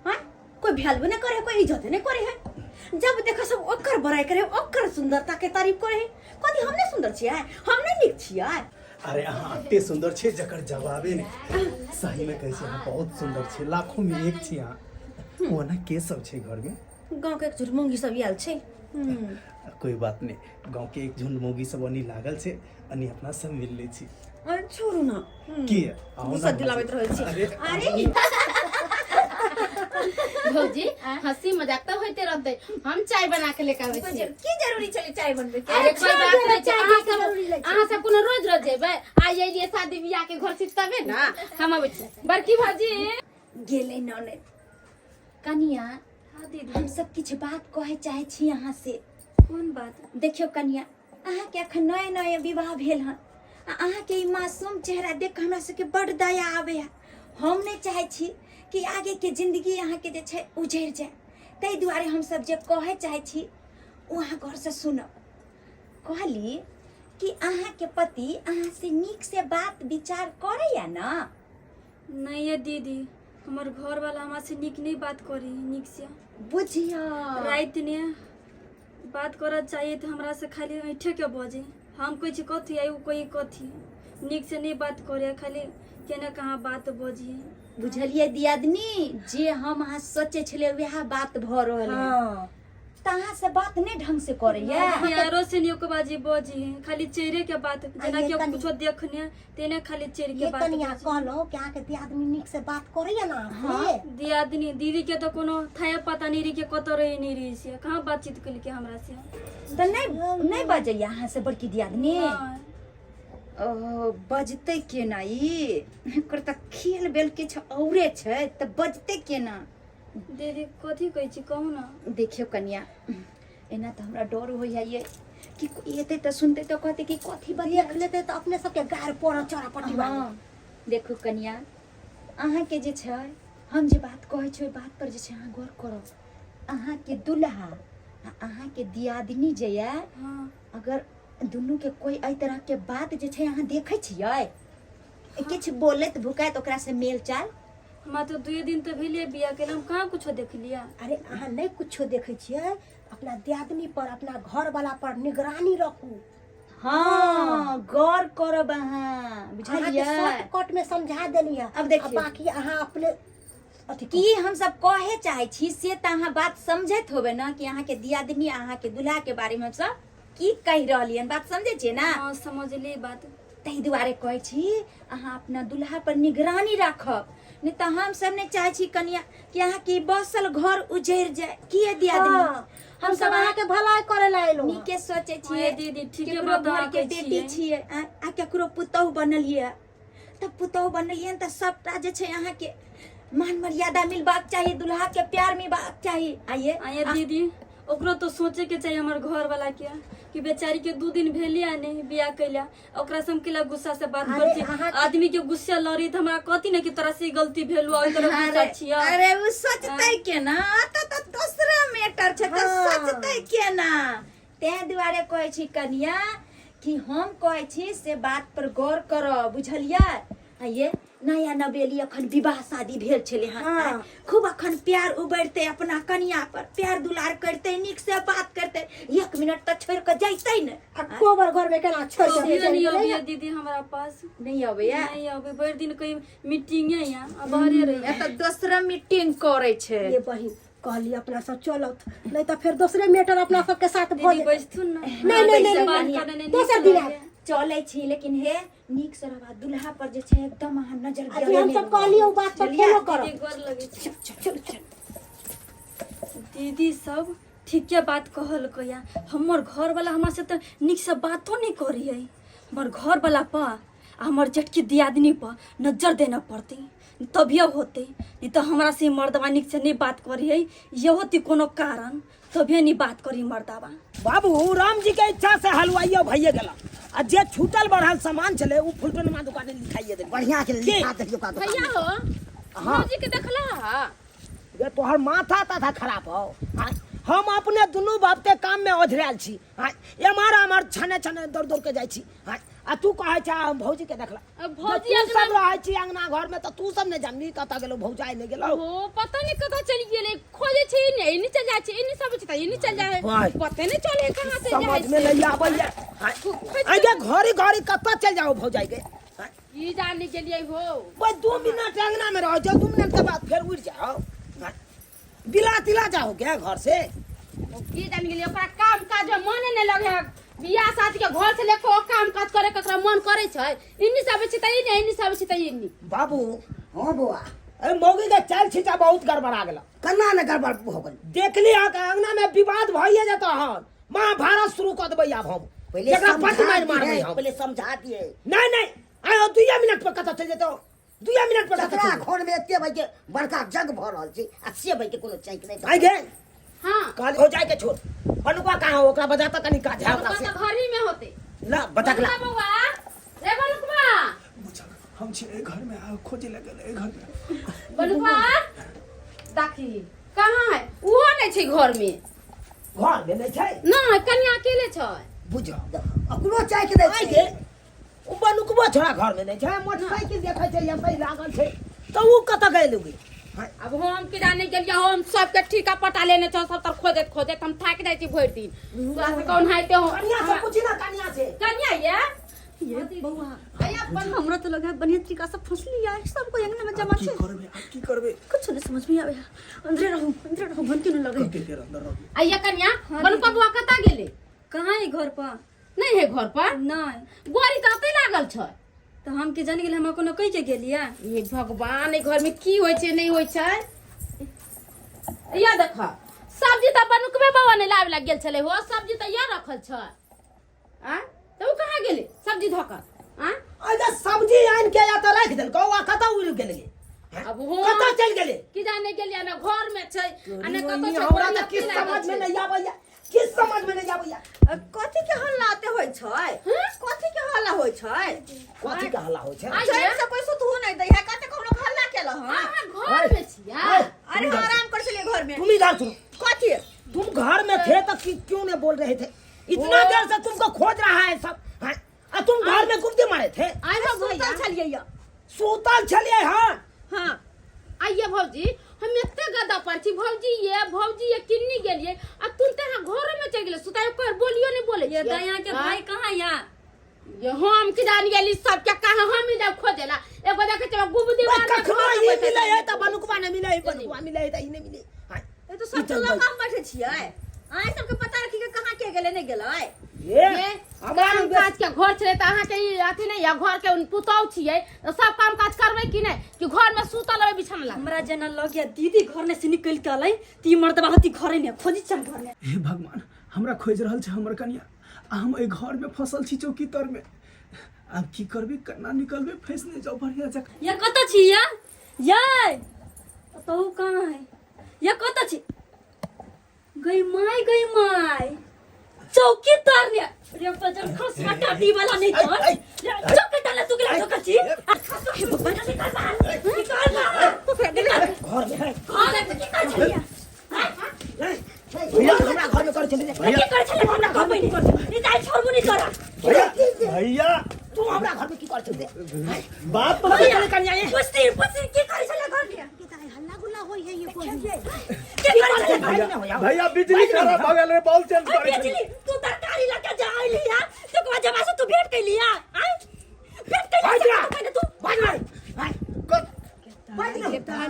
हां कोई वैल्यू नहीं करे कोई इज्जत नहीं करे है जब देखो सब ओकर बड़ाई करे ओकर सुंदरता के तारीफ करे कदी हम नहीं सुंदर छियै हम नहीं नीक छियै अरे अहाँ अत्ते सुंदर छे जकर जवाबे नहीं सही में कैसे अहाँ बहुत सुंदर छे लाखों में एक छी अहाँ ओना के सब छे घर में गांव के झुरमुंगी सब आयल छै कोई बात नहीं गांव के एक झुंड मोगी सब अनी लागल छे अनी अपना सब मिल ले छी छोड़ू ना की आओ ना दिलावैत रहै छी अरे भौजी हंसी मजाक तो होते रहते हम चाय बना के लेके आबै छी की जरूरी छले चाय बनबे के अरे कोई बात नहीं छै अहाँ सब कोनो रोज जेबै आइ एलिए शादी बियाह के घर से तबे ना हम आबै छी बड़की भौजी गेले नने कनिया हम सब किछ बात कहे चाहे छी अहाँ से कोन बात देखियो कनिया अहाँ के अखन नए नए विवाह भेल हन अहाँ के ई मासूम चेहरा देख हमरा से के बड़ दया आवे है हम नहीं चाहे छी कि आगे के जिंदगी अहाँ के जे छै उजड़ जाए तै दुआरे हम सब जे कहे चाहे छी वहाँ घर से सुनब कहली कि अहाँ के पति अहाँ से नीक से बात विचार करैया ना? नहीं ये दीदी, हमार घर वाला हमार से निक नहीं बात करी निक से। बुझिया रात ने बात करना चाहिए तो हमरा से खाली ऐठे के बजे। हम कोई चीज कथी आई कोई कथी निक से नहीं बात करे, खाली केना कहाँ बात बजी। बुझलिए दियादनी, जे हम अहाँ सोचे छले वह बात भ रहल है। हाँ तहाँ से बात नहीं ढंग से करैया। यारो से नियो के बाजी बजी खाली चेहरे के बात, जना ये के तनी- कुछो देखने तेने खाली चेहरे के ये बात कनिया बजी। कहलो क्या के दियादनी निक से बात करैया ना? हाँ। दियादनी दीदी के तो कोनो थाया पता नहीं रही के कत रही नहीं रही से कहाँ बातचीत कल के हमरा से। तो नहीं बजैया अहाँ से बड़की दियादनी? हाँ। ओ बजते केना ई? एकर त खेल बेल के छ औरे छै त बजते केना? दीदी कथी कहै छी कहू ना। देखियो कन्या, एना तो हमरा डर होइया ये कि कोई एते त सुनते तो कहते कि कथी बतिया। देख लेते तो अपने सबके गार पर चढ़ा पट्टी बांध। हाँ, देखो कन्या, अहाँ के जे छै हम जे बात कहै छै बात पर जे छै अहाँ गौर करब। अहाँ के दुल्हा आ अहाँ के दियादनी जे ये, हाँ। अगर दुनू के कोई एहि तरह के बात जे छै अहाँ देखै छियै, किछ बोलैत भुकाइत ओकरा से मेल चाल? हमरा तो 2 दिन तो भेलिए बिया के, हम कहाँ कुछो देख लिया। अरे अहाँ नहीं कुछो देखे छियै, अपना दियादनी पर अपना घर वाला पर निगरानी रखू। हाँ, गौर करब अहाँ, अहाँ के बुझलियै? शॉर्टकट में समझा देली है। अब देखियौ। बाकी अहाँ अपने अथी की हम सब कहे चाहे छी से त अहाँ बात समझैत होबे ना कि अहाँ के दियादनी अहाँ के दुल्हा के बारे में हम सब की कहि रहलियन, बात समझे छियै ना? हाँ समझली बात। ताहि दुआरे कहै छी अहाँ अपना दुल्हा पर निगरानी राखब, नहीं तो हम सब नहीं चाहे छी कनिया कि अहाँ के बसल घर उजड़ जाए। की है दियादनी? हाँ, हम सब अहाँ के भलाई करे ला एलो। नीके सोचे हाँ छियै, दीदी, ठीके केकरो बात घर अहाँ के कहै बेटी छियै। छियै, आ केकरो पुतौह बनलियै, तब पुतौह बनलियै त सबटा जे छै अहाँ के मान मर्यादा मिलबाक चाहिए, दुल्हा के प्यार मिलबाक चाहिए। आइए दीदी, ओकरो तो सोचे के चाहिए हमार घर वाला के कि बेचारी के 2 दिन भेलिया नहीं बिया कैला, ओकरा से हम केला गुस्सा से बात अरे करती। अहाँ- आदमी के गुस्सा लड़ी त हमरा कथी नहीं कि तोरा से गलती भेलु और तरह गुस्सा छिया। अरे वो सोचते के ना, तो दूसरा मैटर छै, तो सोचते के ना। ते दुआरे कहै छी कनिया कि हम कहै छी से बात पर गौर करब, बुझलियै? आइए नया नवेली अखन विवाह शादी भेल छले हन। हाँ। खूब अखन प्यार उबरते अपना कनिया पर, प्यार दुलार करते, नीक से बात करते, 1 मिनट तक छोड़ के जाइते न। कोबर घर में केना छोड़ के सीधे चल नहीं गेलै? अबिया दीदी हमारा पास, नहीं अबैया नहीं अबे भरि दिन कहीं मीटिंग है यहाँ, अब बाहरे रही। या तो दूसरा मीटिंग करे छै। ये बहिन कहली अपना सब चलत, नहीं तो फिर दूसरे मैटर अपना सब के साथ भ दीदी जेतै। बैठथुन ना। नहीं, बात नहीं, करने नहीं दोसर चले दिन के। चले छी, लेकिन हे नीक से रहबा, दुल्हा पर जे छै एकदम अहाँ नजर अथी हम सब कहली ओ बात पर फॉलो करब। दीदी गोर लगे छै। दीदी सब ठीके बात कहल कया, हमर घर वाला हमरा से तो निक से बातो नहीं करी है। हमर घर वाला पर हमर जटकी दियादनी पर नजर देना पड़ती, तभियो होते। नहीं तो हमरा से मर्दवा निक से नहीं बात करी है, ये होती कोनो कारण तभिए नहीं बात करी मर्दवा। बाबू राम जी के इच्छा से हलवाइयो भइए गेला, आ जे छूटल बढ़ल सामान छले उ फुलटनमा दुकाने लिखाइए दे। बढ़िया के लिखा देलियो का भैया हो भौजी के देखला हा? ये तोहर माथा ताथा खराब हो। हाँ, हम अपने दुनू बापते काम में ओझरायल छी। हाँ, एमार छने छने दौड़ दौड़ के जाइ छी। हाँ, आ तू कहै छै हम भौजी के देखला। अब भौजी तू सब रहै छी अंगना घर में, तो तू सब ने जाननी कता गेलो भौजाई ने गेलो। हो पता नहीं कतऽ चली गेले, खोजे छी नहीं नहीं चल जाए छी, इन्हीं सब छै इन्हीं चल जाए, वाह। पता नहीं चले कहां से समझ जाए में छी। नहीं आबैया। आगे घड़ी घड़ी कता चल जाओ भौजाई के। हाँ, ई जाने के लिए हो भाई 2 मिनट अंगना में रहो, 2 मिनट के बाद फिर उड़ जाओ। हाँ, बिला तिला जाओ क्या घर से? की जाने के लिए ओकरा काम काज में मन नहीं लगे, बियाह शादी के घर से लेके ओ काम काज करे ककरा मन करे छै, इन्हीं सब छै त इन्हीं इन्हीं सब छै त इन्हीं। बाबू हां बुआ, अरे मौगी के चाल छिचा बहुत गड़बड़ा गेला। कन्ना ने गड़बड़ हो गेल। देखली आ के अंगना में विवाद भइए जाता हन, महाभारत शुरू कर देबै आब हम। पहले जकरा पट समझा मार मारबै दिए, हम। पहले समझा दिए। नहीं नहीं आयो 2 मिनट पर कता चल जेतो, 2 मिनट पर कता जकरा चल। घर में एते भाई के बड़का जग भ रहल छै, आ से भाई के कोनो चैक नहीं। आई गे हां काल हो जाए के छोड़। बनुआ कहां हो, ओकरा बजाता कनी काज है ओकरा तो से। घर ही में होते ला बतकला बनुआ बउआ रे बनुआ हम छियै घर में आ खोजे लगल ए घर में। बनुआ दाखी कहां है? उहो नहीं छै घर में घर में नहीं छै। नहीं कन्या अकेले छै। बुझो अकरो चाय के दै छियै ओ बनुकबो छोड़ा घर में नहीं छै मोटरसाइकिल देखै छै यहाँ पे लागल छै तो ऊ कत गेल गे अब हम किराने गेलिए हम सबके ठीका पटा लेने छ सब तर खोदे खोदे हम थाक जाय छी भरि दिन तोरा से कौन हाइते हो कन्या से पूछी ना कन्या से कन्या ये बउआ हमरा तो लगा बढ़िया तरीका से फंसली यार सबको अंगना में जमा की छे करबे अब की करबे कुछ नहीं समझ में आवे अंदर रहो भनती न लगे के अंदर रह आइया कन्या बनुका बुआ कता गेले कहाँ है घर पर नहीं है घर पर नहीं गोरी तते लागल छ तो हम के जान गेल हम कोनो कहि के गेलिया ये भगवान ए घर में की होय छै नहीं होय छै या देख सब्जी त बनुकबे बाबा ने लावे लाग गेल छले हो सब्जी त या रखल छ आ तो कहां गेले सब्जी धोकर आ अरे सब्जी आन के या तो रख देल कौआ कत उड़ गेल गे अब हो कत चल गेले की जाने गेलिया ना घर में छै आ ना कतो छै हमरा त किस समझ में नहीं आबैया किस समझ में नहीं आबैया कथि के हल्ला आते होय छै कथि के हल्ला होय छै कथी के हल्ला हो छै चैन से कोई सुत हो नहीं दै है कते कोनो हल्ला केला हां घर में छिया अरे आराम कर चलिए घर में तुम इधर सुनो कथि तुम घर में थे तो क्यों नहीं बोल रहे थे इतना देर से तुमको खोज रहा है सब हैं? और तुम घर में गुप्ती मारे थे आई हो सुतल छलिए या सूतल चलिए हाँ हां आइए भौजी हम एते गदा पर छी भौजी ये किन्नी गेलिए आ तुम तेरा घर में चल गेले सुताय कोई बोलियो नहीं बोले ये दया के भाई कहाँ या ये हम की जान गेली सब के कहां हम ही जब खोजेला एगो देखे चलो गुबदी मार के कखनो ये मिले है तो बनुकवा नहीं मिले है बनुकवा मिले है तो ई नहीं मिले हैं? ए तो सब लोग काम बैठे छिए आइ सबके पता रखी के कहां के गेले नहीं गेलै ये ये हमारे काम काज के घर छले त अहाँ के ई अथी नहीं या घर के पुतौ छिए तो सब काम काज करबै कि नहीं कि घर में सुतल रहे बिछन ला हमरा जना लगिया दीदी घर में से निकल के अलै ती मर्दबा हती घरे ने खोजी चल घर में हे भगवान हमरा खोज रहल छै हमर कन्या आ हम ए घर में फसल छी चौकी तर में अब की करबे केना निकलबे फैसने जाओ बढ़िया जगह ये कत छी या ये तो कहाँ है ये कत छी गई माय चौकी तर ने रे बजन खस हटाटी वाला नहीं तो चौकी तर तू के तो कची खस के बना निकाल घर में है घर में की कर छी भैया हमरा घर में कर चले की कर छी हमरा घर में नहीं जाई छोड़बो नहीं करा भैया तू हमरा घर में की कर चले बात तो चले कन्या ये पुस्ती की कर छी घर में हल्ला गुल्ला होय है ये कोई की कर छी भैया बिजली खराब हो गेल रे बॉल चेंज कर बिजली तू तरकारी लेके जा आई लिया तो को जमा से तू भेंट कर लिया आई भेंट कर लिया तू भाग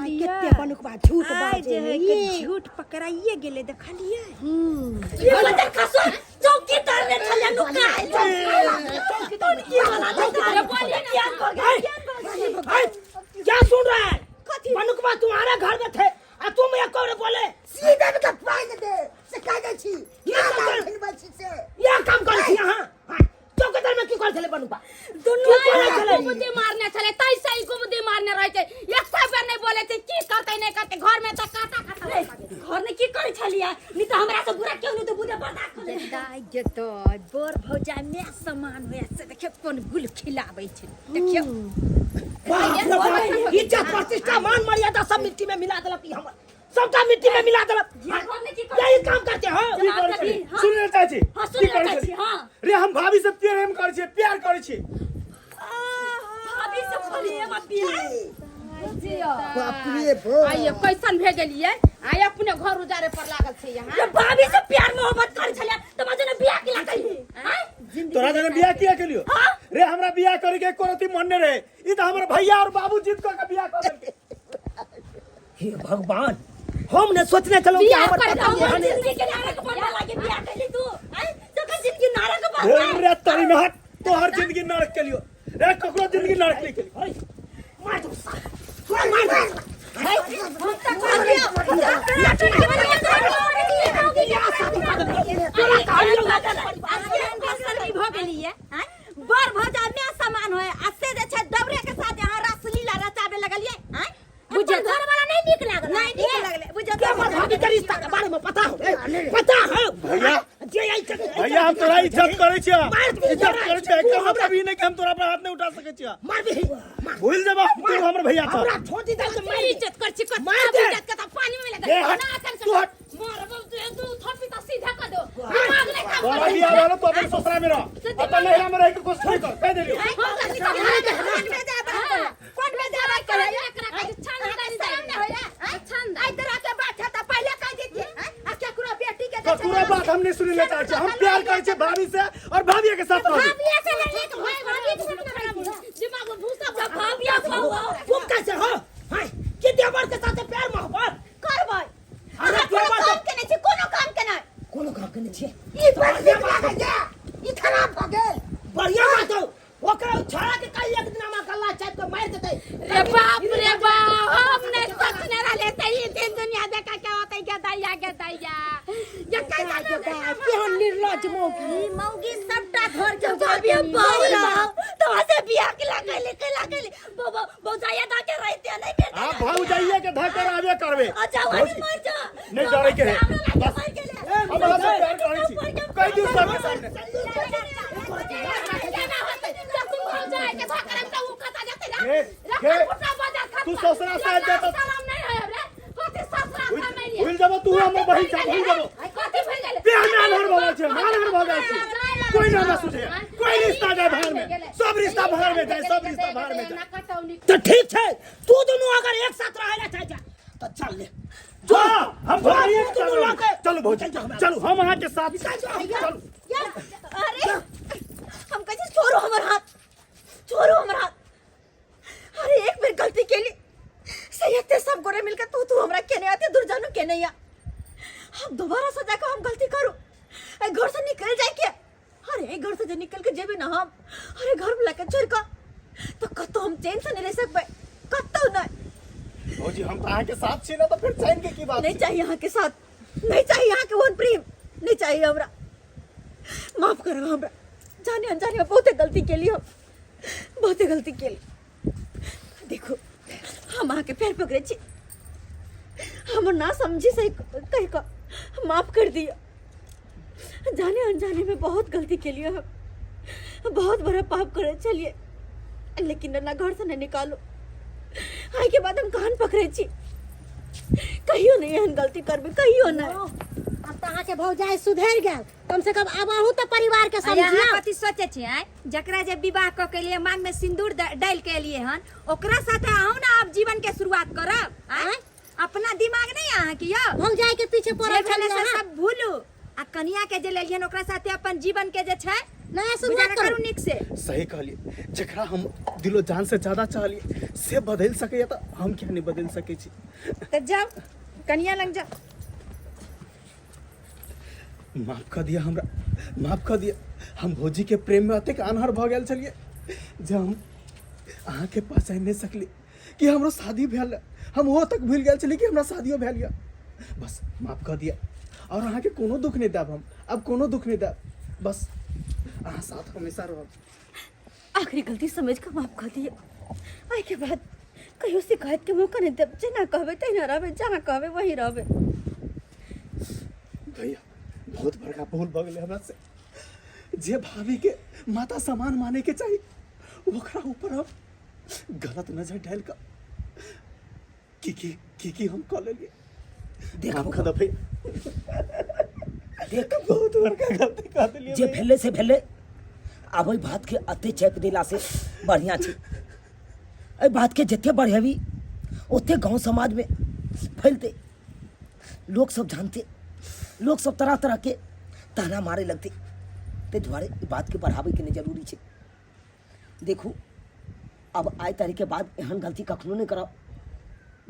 कितने बनुकबा झूठ बाजे है ये झूठ पकड़ाइए गेले देखलिए ये बता कसो चौकी तर ने चले नुका चौकी तर की वाला अरे बोलिए क्या कर गए क्या सुन रहा है बनुकबा तुम्हारे घर में थे और तुम एक और बोले सीधे में कब पाएंगे दे से कह दे छी ये काम कर छी यहां चौकीदार में की कर चले बनुकबा दुनिया गुबदी मारने चले तई सही गुबदी मारने रहे थे एक सब नहीं बोले थे की करते नहीं करते घर में तो काटा काटा घर में की कर छलिया नहीं तो हमरा से बुरा क्यों नहीं तो बुरा बर्दाश्त कर ले दाई जे तो बोर भौजा में समान होय से देखियो कोन गुल खिलाबै छै देखियो इज्जत प्रतिष्ठा मान मर्यादा सब मिट्टी में मिला देलक हमर सबटा मिट्टी में मिला देलक घर में की कर यही काम करते हो सुन चाची हां सुन ले छी हां रे हम भाभी से प्रेम करे छी प्यार करे छी भाभी से बोलिए मत पिया बाप रे बाप आइए कैसन भेजलिए आइ अपने घर उजारे पर लागल छे यहाँ ये भाभी से प्यार मोहब्बत कर छलिया तो मजे ने बियाह के लागल तोरा जने बियाह किया के लियो रे हमरा बियाह करे के कोरती मन ने रहे ई त हमर भैया और बाबू जीत के बियाह कर देलके हे भगवान हम ने सोचने चलो कि बियाह हमर कर पता दो, नहीं जिंदगी के नारे को बनवा लागे बियाह कर ली तू आई तो का जिंदगी नारे को बनवा रे तोरी में हट तो हर जिंदगी नरक के लियो रे ककरो जिंदगी नरक के लियो मार दो मार दो बर भौजा में समान होय आ से जे छै दबरे के साथ यहाँ रासलीला रचाबे लगलिए हैं बुझे घर वाला नहीं निक लागल नहीं निक लागले बुझे क्या मत भाभी के रिश्ता के बारे में पता हो भैया जे आई भैया हम तोरा इज्जत करे छी इज्जत करे छी एकदम कभी नहीं कि हम तोरा पर हाथ नहीं उठा सके छी मार भी भूल जब तू हमर भैया था हमरा छोटी दल से मार इज्जत कर छी मार दे। इज्जत का पानी में लगा हट, ना कर तू हट। मार तू थपी तो सीधा कर दो बोला बिया वाला तो अपन ससुरा में रह अपन नहिरा में रह के कुछ नहीं कर कह दे लियो कौन में जावा करे एकरा के छान करी जाए आई तरह के बात है त पहले कह देती आ क्या कुरा बेटी के तो पूरा बात हम नहीं सुने ले चाहे हम प्यार करे छे भाभी से और भाभी के साथ रह भाभी ऐसे नहीं कि भाभी के साथ दिमाग में भूसा भाभी तुम कैसे हो हाय कि देवर के साथ प्यार मोहब्बत करबै अरे कोनो काम के नहीं कोनो काम के नहीं कोनो काम करने छे ई बड़ दिमाग है जा ई खराब हो गेल बढ़िया बात हो ओकरा छोड़ा के कल एक दिन हम गल्ला चाट के मार देते रे बाप हम नहीं सोचने वाले थे ये दिन दुनिया देखा क्या होता है क्या दैया ये कैसा के हम निर्लज मौगी मौगी सबटा घर के भाभी बाबा तो ऐसे बियाह के लगे बहुत जाया दा के रहते नहीं बेटा हां भाऊ जाइए के धकर आवे करबे अच्छा वाली मर जा नहीं डरे के है बस हम हमरा से प्यार करे छी कई दिन सबके सामने तू ससुरा से जाता भूल जाबो तू हम बहिन छ भूल जाबो प्यार में आनहर भगा छे मानहर भगा छे कोई ना ना सुझे कोई रिश्ता जाए बाहर में सब रिश्ता बाहर में जाए सब रिश्ता बाहर में जाए तो ठीक है तू दोनों अगर एक साथ रहेला चाचा तो चल ले हां हम भाई चलो भौजी चलो हम वहां के साथ चलो अरे हम कैसे छोड़ो हमर हाथ अरे एक बेर गलती के लिए सही ते सब गोरे मिलकर तू हमरा केने आते दूर जानू के नहीं आ हम दोबारा सजा का हम गलती करू ए घर से निकल जाए के अरे घर से जे निकल के जेबे ना हम अरे घर में लेके छोड़ का तो कतो हम चैन से नहीं रह सकबे कतो नहीं भौजी हम तो आके साथ छी ना तो फिर चैन के की बात नहीं चाहिए यहाँ के साथ नहीं चाहिए यहाँ के वो प्रेम नहीं चाहिए हमरा माफ करो हमरा जाने अनजाने में बहुत गलती के लिए बहुत गलती के लिए देखो हम आके पैर पकड़े छी हम ना समझी सही कह का माफ कर दिया जाने अनजाने में बहुत गलती के लिए हम बहुत बड़ा पाप करे चलिए लेकिन ना घर से नहीं निकालो आई के बाद हम कान पकड़े छी कहियो नहीं हम गलती करबे कहियो ना अब तहां के भौजाई सुधर गेल कम से कम अब आहू तो परिवार के समझिया कथी सोचे छी आय जकरा जे विवाह क के लिए मांग में सिंदूर डाल के लिए हन ओकरा साथे आहू ना अब जीवन के शुरुआत करब आय अपना दिमाग नहीं आहा कि यो भौजाई के पीछे पड़ल जे छल सब भूलू आ कन्या के जे लेलियन ओकरा साथे अपन जीवन के जे छै नया शुरुआत गुजारा करू करू निक से सही कहलिए जकरा हम दिलो जान से ज्यादा चाहलिए से बदल सके तो हम क्या नहीं बदल सके छी त जाओ कन्या लंग जा माफ कर दिया हमरा माफ कर दिया हम भौजी के प्रेम में अतेक अनहर भ गेल छलिए जे हम अहाँ के पास आ नहीं सकली कि हमरो शादी भेल हम वो तक भूल गेल छली कि हमरा शादियो भेल या बस माफ कर दिया और अहाँ के कोनो दुख नहीं देब हम अब कोनो दुख नहीं देब बस अहाँ साथ हमेशा रहब आखिरी गलती समझ कर माफ कर दिया आई के बाद कहियो शिकायत के मौका नहीं देब जेना कहबे तेना रहबे जहाँ कहबे वहीं रहबे भैया बहुत बड़का भूल भ गेलै हमरा से जे भाभी के माता समान माने के चाहिए ओकरा ऊपर हम गलत नजर डाल कर की हम कह लेलिए देखो खदा भैया देख बहुत बड़का गलती कर देलिए जे भेले से भेले अब ओई बात के अते चेक दिला से बढ़िया छी ए बात के जते बढ़ेवी ओते गांव समाज में फैलते लोग सब जानते लोग सब तरह तरह के ताना मारे लगते ते द्वारे बात के बढ़ावे के नहीं जरूरी छे देखो अब आए तारीख के बाद एहन गलती कखनो नहीं करब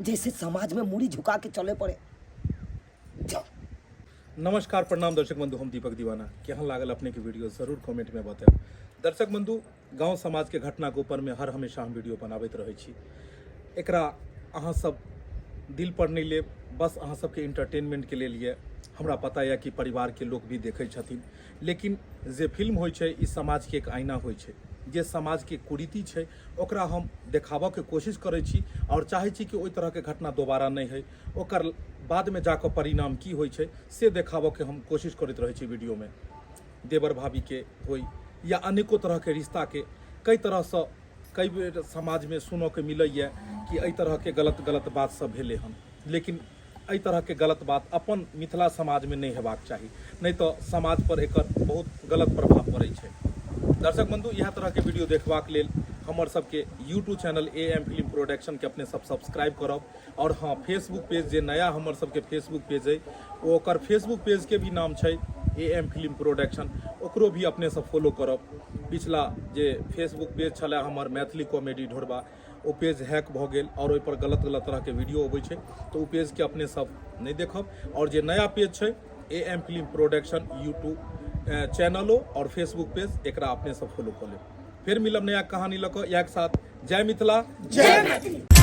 जैसे समाज में मुड़ी झुका के चले पड़े जाओ नमस्कार प्रणाम दर्शक बंधु हम दीपक दीवाना केहन लागल अपने के वीडियो जरूर कमेंट में बताएब दर्शक बंधु गांव समाज के घटना के ऊपर में हर हमेशा हम वीडियो बनाबैत रहै छी एकरा अहाँ सब दिल पर नहीं ले बस अहाँ सबके इंटरटेनमेंट के लिए हमरा पता है कि परिवार के लोग भी देखै छथिन लेकिन जे फिल्म होइ छै ई समाज के एक आईना होइ छै जे समाज के कुरीति छै ओकरा हम देखाबऽ के कोशिश करै छी और चाहै छी कि ओइ तरह के घटना दोबारा नहीं होइ ओकर बाद में जाकर परिणाम की होइ छै से देखाबऽ के हम कोशिश करैत रहै छी वीडियो में देवर भाभी के होइ या अनेको तरह के रिश्ता के कई तरह से कई बेर समाज में सुनऽ के मिलैए कि एहि तरह के गलत बात सब भेलै हन लेकिन एहि तरह के गलत बात अपन मिथिला समाज में नहीं हेबाक चाही, नहीं तो समाज पर एकर बहुत गलत प्रभाव पड़ै छै। दर्शक बंधु, यह तरह के वीडियो देखबाक लेल हमर सबके YouTube channel AM film production के अपने सब सब्सक्राइब करब। और हाँ, फेसबुक पेज जे नया हमर सबके फेसबुक पेज है, ओकर फेसबुक पेज के भी नाम छै AM फिल्म प्रोडक्शन, ओकरो भी अपने सब फॉलो करब। पिछला जे फेसबुक पेज छलै हमर मैथिली कॉमेडी ढोरबा, ओ पेज हैक भऽ गेल और ओहि पर गलत गलत तरह के वीडियो अबै छै, तो ओ पेज के अपने सब नहीं देखब। और जे नया पेज छै AM फिल्म प्रोडक्शन यूट्यूब चैनलो और फेसबुक पेज, एकरा अपने सब फॉलो कर लेब। फिर मिलब नया कहानी लऽ कऽ, एक साथ। जय मिथिला, जय मैथिली।